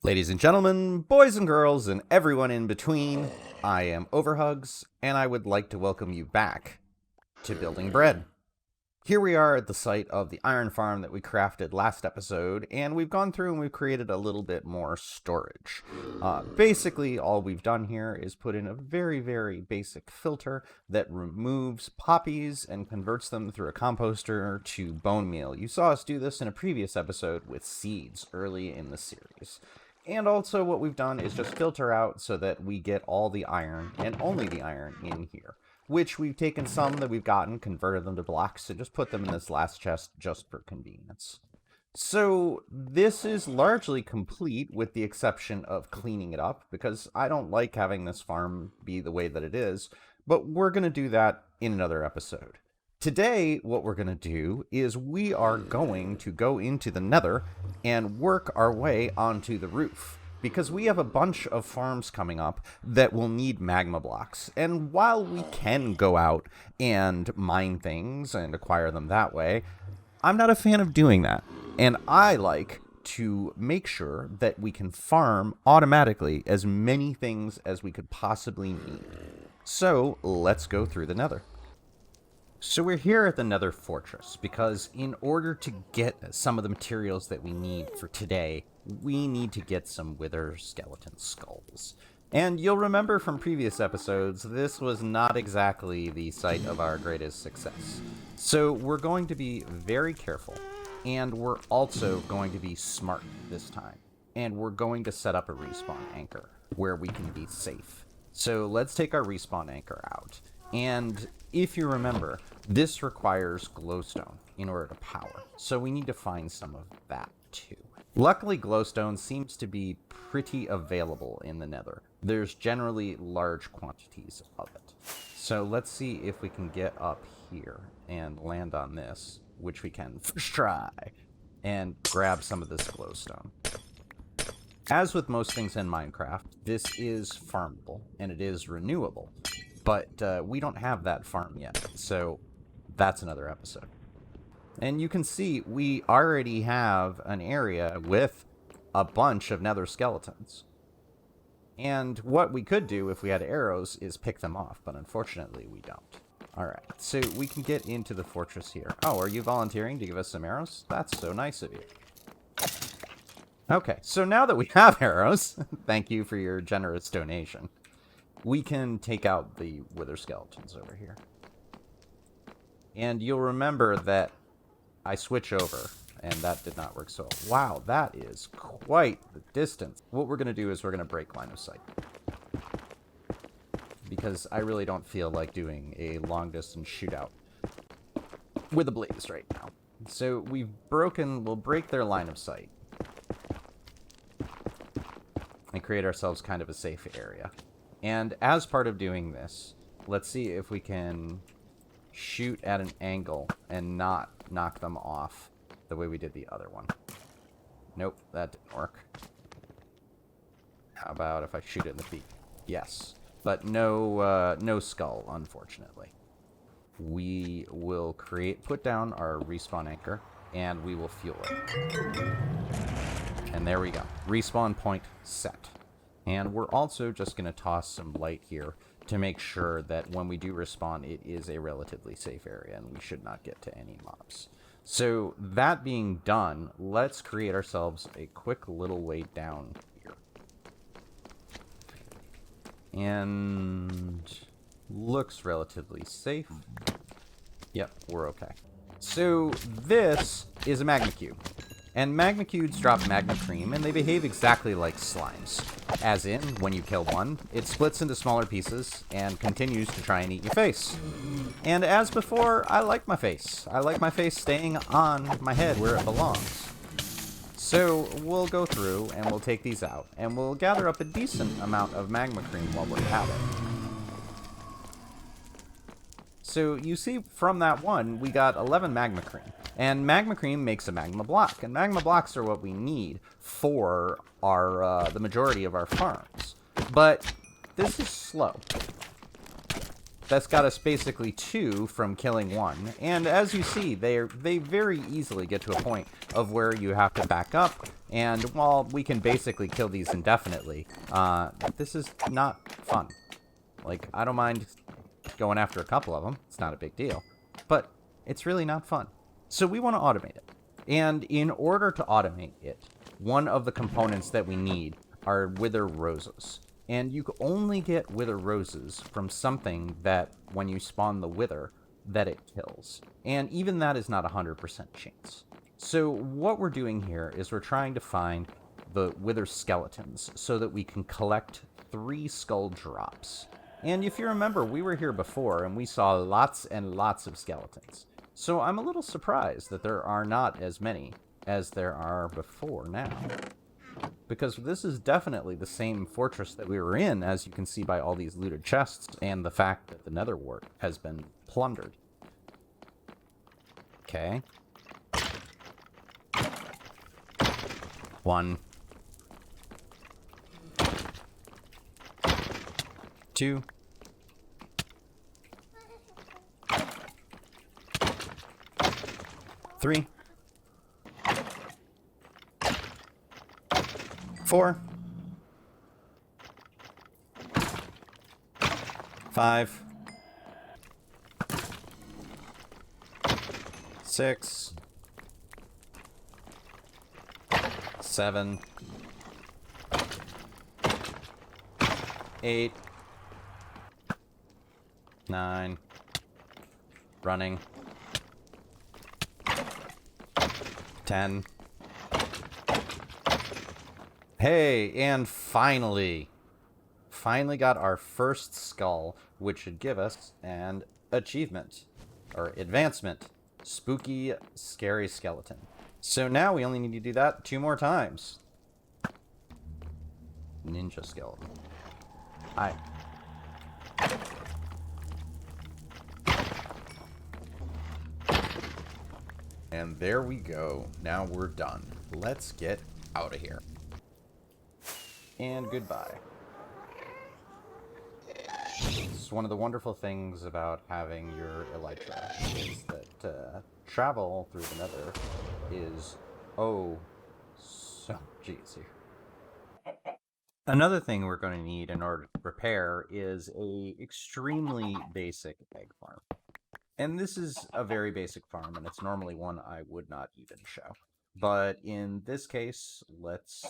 Ladies and gentlemen, boys and girls, and everyone in between, I am OverHugs, and I would like to welcome you back to Building Bread. Here we are at the site of the iron farm that we crafted last episode, and we've gone through and we've created a little bit more storage. Basically, all we've done here is put in a very, very basic filter that removes poppies and converts them through a composter to bone meal. You saw us do this in a previous episode with seeds early in the series. And also what we've done is just filter out so that we get all the iron, and only the iron, in here. Which we've taken some that we've gotten, converted them to blocks, and just put them in this last chest just for convenience. So this is largely complete with the exception of cleaning it up, because I don't like having this farm be the way that it is, but we're going to do that in another episode. Today, what we're going to do is we are going to go into the Nether and work our way onto the roof, because we have a bunch of farms coming up that will need magma blocks. And while we can go out and mine things and acquire them that way, I'm not a fan of doing that. And I like to make sure that we can farm automatically as many things as we could possibly need. So let's go through the Nether. So we're here at the Nether Fortress because in order to get some of the materials that we need for today, we need to get some wither skeleton skulls. And you'll remember from previous episodes, this was not exactly the site of our greatest success. So we're going to be very careful, and we're also going to be smart this time. And we're going to set up a respawn anchor where we can be safe. So let's take our respawn anchor out. And if you remember, this requires glowstone in order to power, so we need to find some of that too. Luckily, glowstone seems to be pretty available in the Nether. There's generally large quantities of it. So let's see if we can get up here and land on this, which we can first try, and grab some of this glowstone. As with most things in Minecraft, this is farmable, and it is renewable. But we don't have that farm yet, so that's another episode. And you can see we already have an area with a bunch of nether skeletons. And what we could do if we had arrows is pick them off, but unfortunately we don't. Alright, so we can get into the fortress here. Oh, are you volunteering to give us some arrows? That's so nice of you. Okay, so now that we have arrows, thank you for your generous donation, we can take out the wither skeletons over here. And you'll remember that I switch over, and that did not work so well. Wow, that is quite the distance. What we're going to do is we're going to break line of sight. Because I really don't feel like doing a long-distance shootout with a blaze right now. So we'll break their line of sight. And create ourselves kind of a safe area. And as part of doing this, let's see if we can shoot at an angle and not knock them off the way we did the other one. Nope, that didn't work. How about if I shoot it in the feet? Yes, but no skull, unfortunately. We will put down our respawn anchor, and we will fuel it. And there we go. Respawn point set. And we're also just going to toss some light here to make sure that when we do respawn, it is a relatively safe area and we should not get to any mobs. So that being done, let's create ourselves a quick little way down here. And looks relatively safe. Yep, we're okay. So this is a magma cube. And magma cubes drop magma cream, and they behave exactly like slimes. As in, when you kill one, it splits into smaller pieces and continues to try and eat your face. And as before, I like my face. I like my face staying on my head where it belongs. So we'll go through and we'll take these out, and we'll gather up a decent amount of magma cream while we're at it. So you see from that one, we got 11 magma cream. And magma cream makes a magma block, and magma blocks are what we need for the majority of our farms. But this is slow. That's got us basically 2 from killing 1. And as you see, they very easily get to a point of where you have to back up. And while we can basically kill these indefinitely, this is not fun. Like, I don't mind going after a couple of them. It's not a big deal. But it's really not fun. So we want to automate it. And in order to automate it, one of the components that we need are wither roses. And you can only get wither roses from something that, when you spawn the wither, that it kills. And even that is not 100% chance. So what we're doing here is we're trying to find the wither skeletons so that we can collect 3 skull drops. And if you remember, we were here before and we saw lots and lots of skeletons. So I'm a little surprised that there are not as many as there are before now. Because this is definitely the same fortress that we were in, as you can see by all these looted chests and the fact that the Nether wart has been plundered. Okay. 1. 2. 3. 4. 5. 6. 7. 8. 9. Running. 10. Hey, and finally got our first skull, which should give us an achievement, or advancement. Spooky, scary skeleton. So now we only need to do that 2 more times. Ninja skeleton. And there we go. Now we're done. Let's get out of here. And goodbye. It's one of the wonderful things about having your elytra is that travel through the Nether is so easy. Another thing we're going to need in order to prepare is a extremely basic egg farm. And this is a very basic farm, and it's normally one I would not even show. But in this case, let's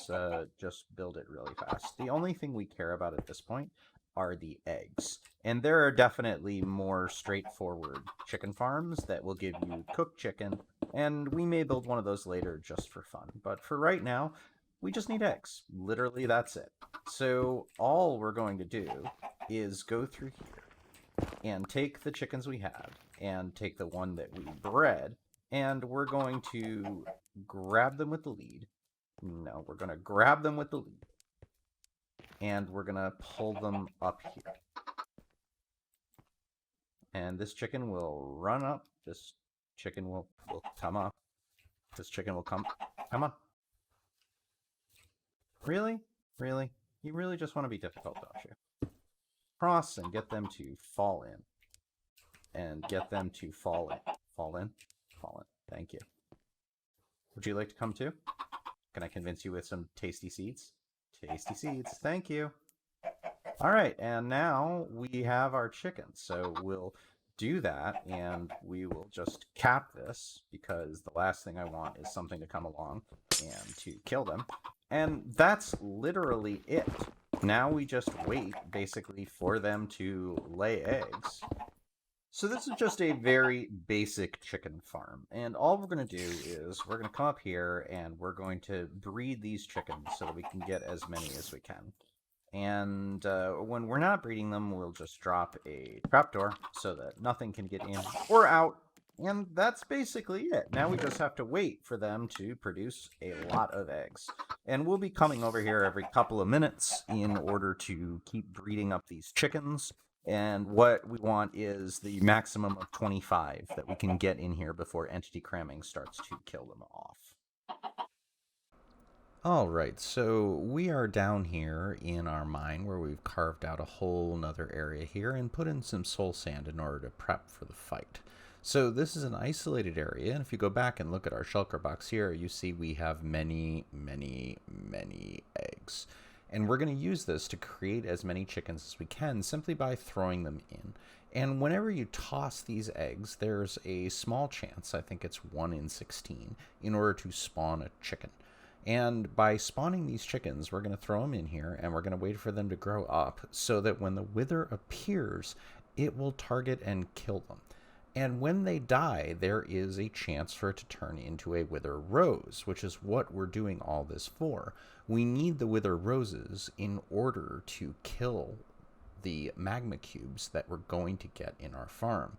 just build it really fast. The only thing we care about at this point are the eggs. And there are definitely more straightforward chicken farms that will give you cooked chicken, and we may build one of those later just for fun. But for right now, we just need eggs. Literally, that's it. So all we're going to do is go through here and take the chickens we had and take the one that we bred, and we're going to grab them with the lead. No, we're going to grab them with the lead. And we're going to pull them up here. And this chicken will run up. This chicken will come up. This chicken will come on. Really? Really? You really just want to be difficult, don't you? Cross and get them to fall in. And get them to fall in. Fall in? Fall in. Thank you. Would you like to come too? Can I convince you with some tasty seeds? Tasty seeds. Thank you. All right, and now we have our chickens. So we'll do that, and we will just cap this, because the last thing I want is something to come along and to kill them. And that's literally it. Now we just wait, basically, for them to lay eggs. So this is just a very basic chicken farm, and all we're going to do is we're going to come up here and we're going to breed these chickens so that we can get as many as we can. And when we're not breeding them, we'll just drop a trapdoor so that nothing can get in or out, and that's basically it. Now we just have to wait for them to produce a lot of eggs. And we'll be coming over here every couple of minutes in order to keep breeding up these chickens. And what we want is the maximum of 25 that we can get in here before entity cramming starts to kill them off. Alright, so we are down here in our mine where we've carved out a whole nother area here and put in some soul sand in order to prep for the fight. So this is an isolated area, and if you go back and look at our shulker box here, you see we have many eggs. And we're going to use this to create as many chickens as we can simply by throwing them in. And whenever you toss these eggs, there's a small chance, I think it's 1 in 16, in order to spawn a chicken. And by spawning these chickens, we're going to throw them in here, and we're going to wait for them to grow up so that when the wither appears, it will target and kill them. And when they die, there is a chance for it to turn into a wither rose, which is what we're doing all this for. We need the wither roses in order to kill the magma cubes that we're going to get in our farm.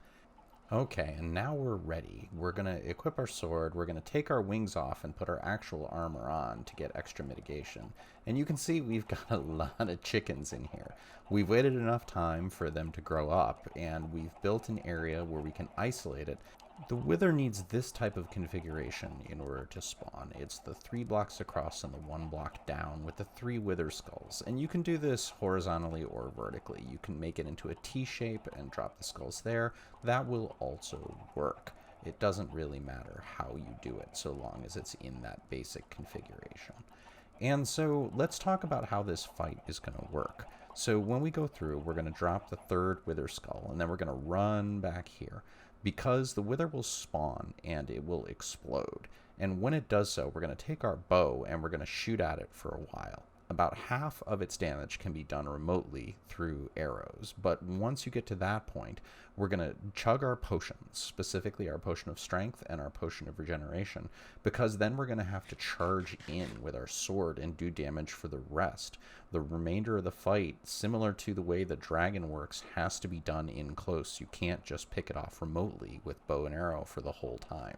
Okay, and now we're ready. We're going to equip our sword, we're going to take our wings off and put our actual armor on to get extra mitigation. And you can see we've got a lot of chickens in here. We've waited enough time for them to grow up, and we've built an area where we can isolate it. The wither needs this type of configuration in order to spawn. It's the 3 blocks across and the 1 block down with the 3 wither skulls. And you can do this horizontally or vertically. You can make it into a T shape and drop the skulls there. That will also work. It doesn't really matter how you do it so long as it's in that basic configuration. And so let's talk about how this fight is going to work. So when we go through, we're going to drop the 3rd wither skull, and then we're going to run back here, because the wither will spawn and it will explode. And when it does so, we're going to take our bow and we're going to shoot at it for a while. About half of its damage can be done remotely through arrows, but once you get to that point, we're going to chug our potions, specifically our potion of strength and our potion of regeneration, because then we're going to have to charge in with our sword and do damage for the rest. The remainder of the fight, similar to the way the dragon works, has to be done in close. You can't just pick it off remotely with bow and arrow for the whole time.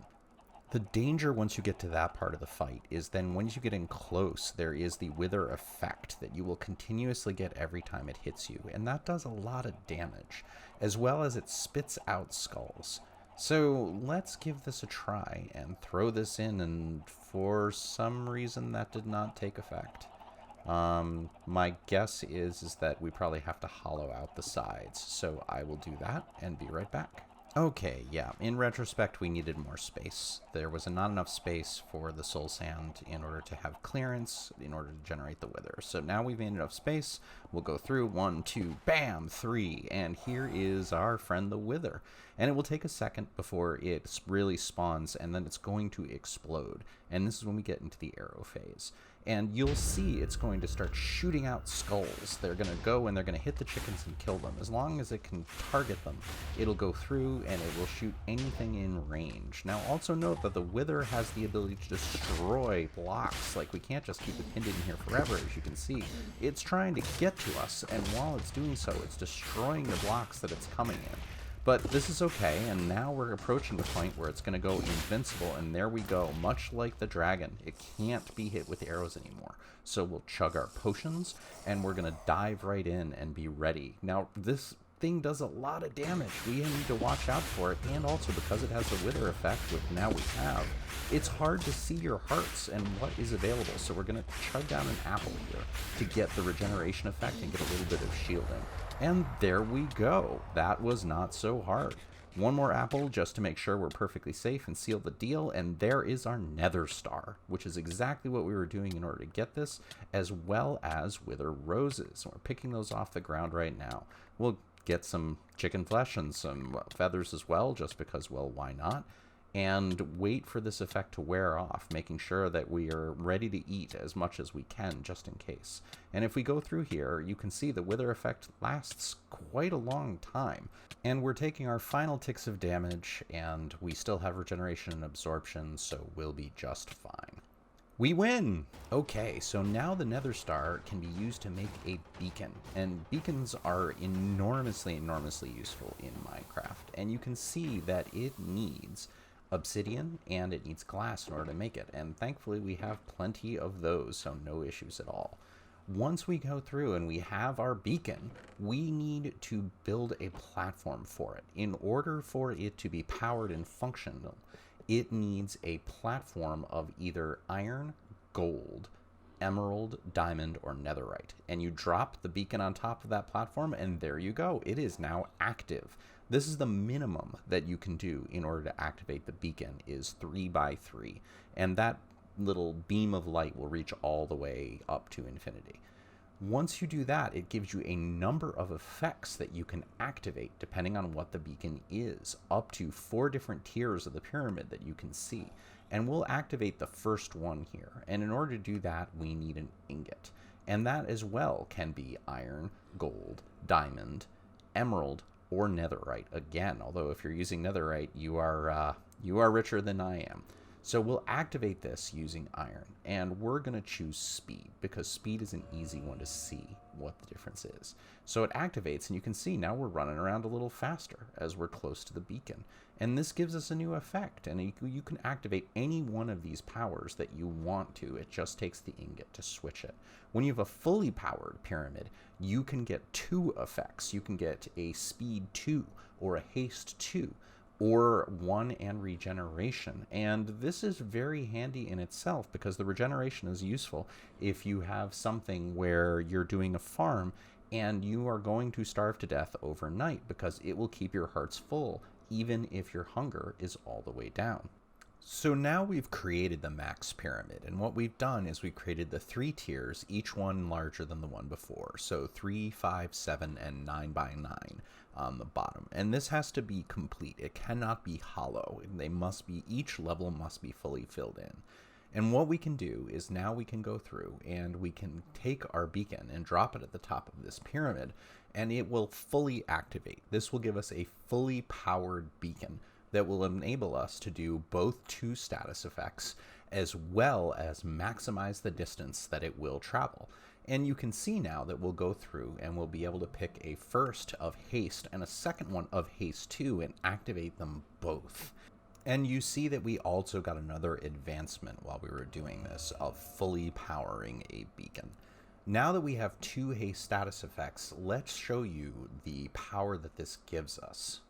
The danger once you get to that part of the fight is then once you get in close, there is the wither effect that you will continuously get every time it hits you, and that does a lot of damage, as well as it spits out skulls. So let's give this a try and throw this in, and for some reason that did not take effect. My guess is that we probably have to hollow out the sides, so I will do that and be right back. Okay, yeah, in retrospect, we needed more space. There was not enough space for the soul sand in order to have clearance, in order to generate the wither. So now we've made enough space. We'll go through 1, 2, bam, 3, and here is our friend the wither. And it will take a second before it really spawns, and then it's going to explode. And this is when we get into the arrow phase. And you'll see it's going to start shooting out skulls. They're going to go and they're going to hit the chickens and kill them. As long as it can target them, it'll go through and it will shoot anything in range. Now also note that the wither has the ability to destroy blocks. Like, we can't just keep it pinned in here forever, as you can see. It's trying to get to us, and while it's doing so, it's destroying the blocks that it's coming in. But this is okay, and now we're approaching the point where it's going to go invincible, and there we go. Much like the dragon, it can't be hit with arrows anymore. So we'll chug our potions, and we're going to dive right in and be ready. Now, this thing does a lot of damage. We need to watch out for it, and also because it has a wither effect, which now we have, it's hard to see your hearts and what is available. So we're going to chug down an apple here to get the regeneration effect and get a little bit of shielding. And there we go. That was not so hard. One more apple just to make sure we're perfectly safe and seal the deal, and there is our Nether Star, which is exactly what we were doing in order to get this, as well as wither roses. We're picking those off the ground right now. We'll get some chicken flesh and some feathers as well, just because, well, why not? And wait for this effect to wear off, making sure that we are ready to eat as much as we can, just in case. And if we go through here, you can see the wither effect lasts quite a long time. And we're taking our final ticks of damage, and we still have regeneration and absorption, so we'll be just fine. We win! Okay, so now the Nether Star can be used to make a beacon, and beacons are enormously useful in Minecraft, and you can see that it needs obsidian and it needs glass in order to make it, and thankfully we have plenty of those, so no issues at all. Once we go through and we have our beacon, we need to build a platform for it. In order for it to be powered and functional, it needs a platform of either iron, gold, emerald, diamond, or netherite. And you drop the beacon on top of that platform, and there you go. It is now active. This is the minimum that you can do in order to activate the beacon, is 3 by 3. And that little beam of light will reach all the way up to infinity. Once you do that, it gives you a number of effects that you can activate depending on what the beacon is, up to 4 different tiers of the pyramid that you can see. And we'll activate the first one here. And in order to do that, we need an ingot. And that as well can be iron, gold, diamond, emerald, or netherite. Again, although if you're using netherite, you are richer than I am. So we'll activate this using iron, and we're going to choose speed, because speed is an easy one to see what the difference is. So it activates, and you can see now we're running around a little faster as we're close to the beacon. And this gives us a new effect, and you can activate any one of these powers that you want to. It just takes the ingot to switch it. When you have a fully powered pyramid, you can get 2 effects. You can get a speed 2 or a haste 2. Or 1 and regeneration. And this is very handy in itself, because the regeneration is useful if you have something where you're doing a farm and you are going to starve to death overnight, because it will keep your hearts full even if your hunger is all the way down. So now we've created the max pyramid, and what we've done is we created the 3 tiers, each one larger than the one before. So 3, 5, 7, and 9 by 9 on the bottom. And this has to be complete. It cannot be hollow. Each level must be fully filled in. And what we can do is now we can go through and we can take our beacon and drop it at the top of this pyramid, and it will fully activate. This will give us a fully powered beacon that will enable us to do both 2 status effects, as well as maximize the distance that it will travel. And you can see now that we'll go through and we'll be able to pick a first of haste and a second one of haste 2 and activate them both. And you see that we also got another advancement while we were doing this, of fully powering a beacon. Now that we have 2 haste status effects, let's show you the power that this gives us.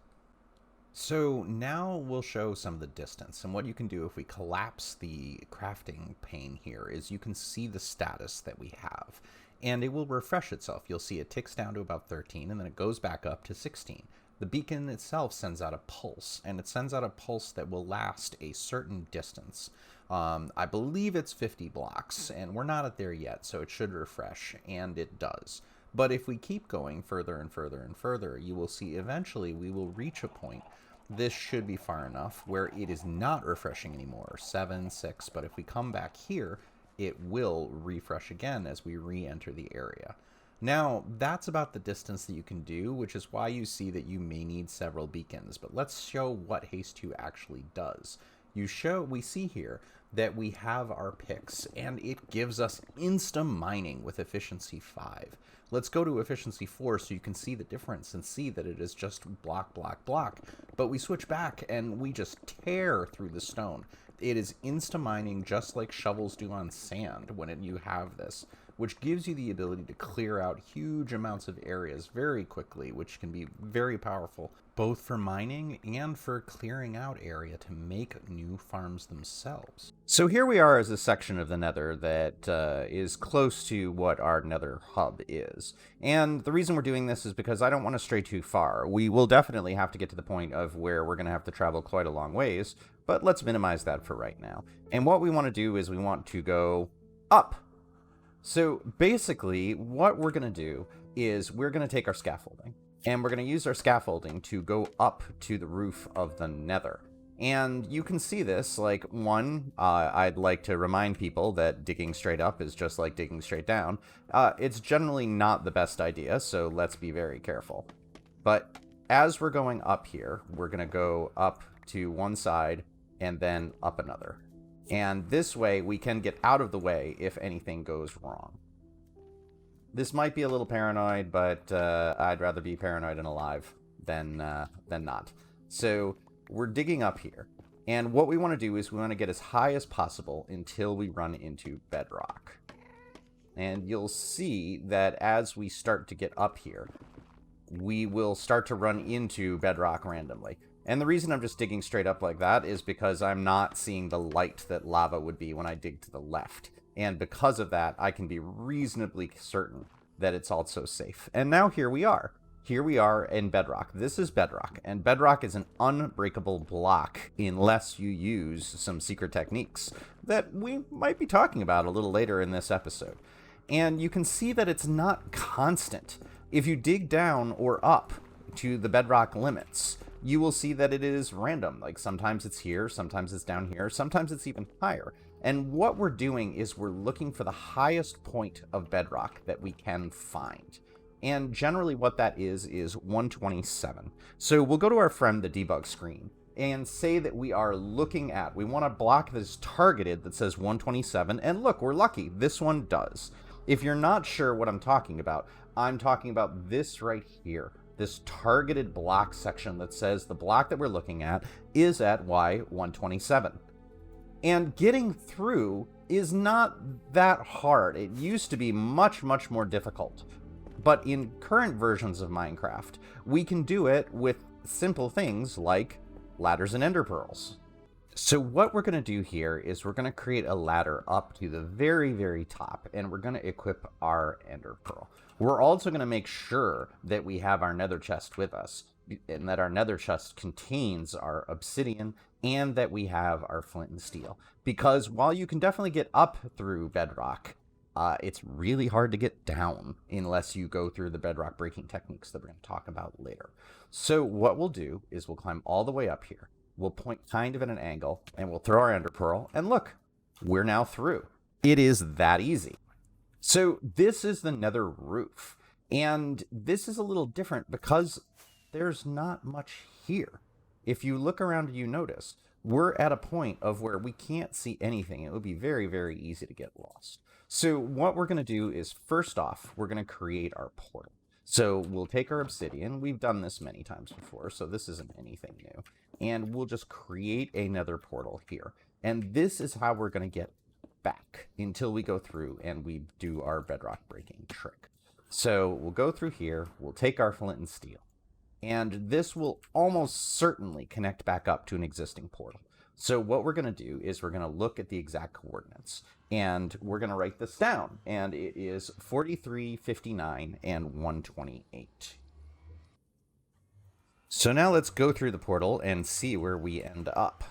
So now we'll show some of the distance, and what you can do if we collapse the crafting pane here is you can see the status that we have, and it will refresh itself. You'll see it ticks down to about 13, and then it goes back up to 16. The beacon itself sends out a pulse, and it sends out a pulse that will last a certain distance. I believe it's 50 blocks, and we're not at there yet, so it should refresh, and it does. But if we keep going further and further and further, you will see eventually we will reach a point. This should be far enough where it is not refreshing anymore, 7, 6, but if we come back here, it will refresh again as we re-enter the area. Now, that's about the distance that you can do, which is why you see that you may need several beacons, but let's show what Haste 2 actually does. We see here that we have our picks, and it gives us insta-mining with efficiency 5. Let's go to efficiency 4 so you can see the difference and see that it is just block, block, block. But we switch back and we just tear through the stone. It is insta-mining just like shovels do on sand when you have this, which gives you the ability to clear out huge amounts of areas very quickly, which can be very powerful, both for mining and for clearing out area to make new farms themselves. So here we are as a section of the Nether that is close to what our Nether hub is. And the reason we're doing this is because I don't want to stray too far. We will definitely have to get to the point of where we're going to have to travel quite a long ways, but let's minimize that for right now. And what we want to do is we want to go up. So basically, what we're going to do is we're going to take our scaffolding, and we're going to use our scaffolding to go up to the roof of the Nether. And you can see this, like, I'd like to remind people that digging straight up is just like digging straight down. It's generally not the best idea, so let's be very careful. But as we're going up here, we're going to go up to one side and then up another. And this way, we can get out of the way if anything goes wrong. This might be a little paranoid, but I'd rather be paranoid and alive than not. So we're digging up here. And what we want to do is we want to get as high as possible until we run into bedrock. And you'll see that as we start to get up here, we will start to run into bedrock randomly. And the reason I'm just digging straight up like that is because I'm not seeing the light that lava would be when I dig to the left. And because of that, I can be reasonably certain that it's also safe. And now here we are. Here we are in Bedrock. This is Bedrock, and Bedrock is an unbreakable block unless you use some secret techniques that we might be talking about a little later in this episode. And you can see that it's not constant. If you dig down or up to the Bedrock limits, you will see that it is random. Like sometimes it's here, sometimes it's down here, sometimes it's even higher. And what we're doing is we're looking for the highest point of Bedrock that we can find. And generally what that is 127. So we'll go to our friend, the debug screen, and say that we are looking at, we want a block that is targeted that says 127, and look, we're lucky, this one does. If you're not sure what I'm talking about this right here, this targeted block section that says the block that we're looking at is at Y127. And getting through is not that hard. It used to be much, much more difficult. But in current versions of Minecraft, we can do it with simple things like ladders and ender pearls. So what we're going to do here is we're going to create a ladder up to the very, very top, and we're going to equip our ender pearl. We're also going to make sure that we have our nether chest with us, and that our nether chest contains our obsidian, and that we have our flint and steel. Because while you can definitely get up through Bedrock, it's really hard to get down unless you go through the bedrock breaking techniques that we're going to talk about later. So what we'll do is we'll climb all the way up here. We'll point kind of at an angle, and we'll throw our ender pearl, and look, we're now through. It is that easy. So this is the nether roof, and this is a little different because there's not much here. If you look around, you notice we're at a point of where we can't see anything. It would be very, very easy to get lost. So what we're going to do is, first off, we're going to create our portal. So we'll take our obsidian. We've done this many times before, so this isn't anything new. And we'll just create a nether portal here. And this is how we're going to get back until we go through and we do our bedrock breaking trick. So we'll go through here. We'll take our flint and steel. And this will almost certainly connect back up to an existing portal. So what we're going to do is we're going to look at the exact coordinates, and we're going to write this down, and it is 43, 59, and 128. So now let's go through the portal and see where we end up.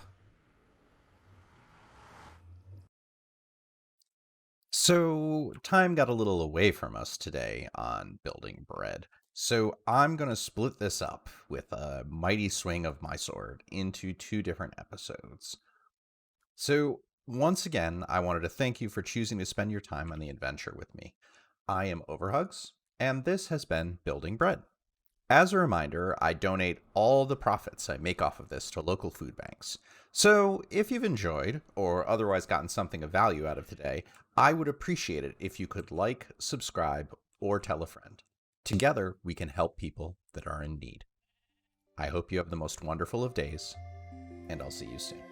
So time got a little away from us today on building bread. So I'm going to split this up with a mighty swing of my sword into 2 different episodes. So once again, I wanted to thank you for choosing to spend your time on the adventure with me. I am OverHugs, and this has been Building Bread. As a reminder, I donate all the profits I make off of this to local food banks. So if you've enjoyed, or otherwise gotten something of value out of today, I would appreciate it if you could like, subscribe, or tell a friend. Together, we can help people that are in need. I hope you have the most wonderful of days, and I'll see you soon.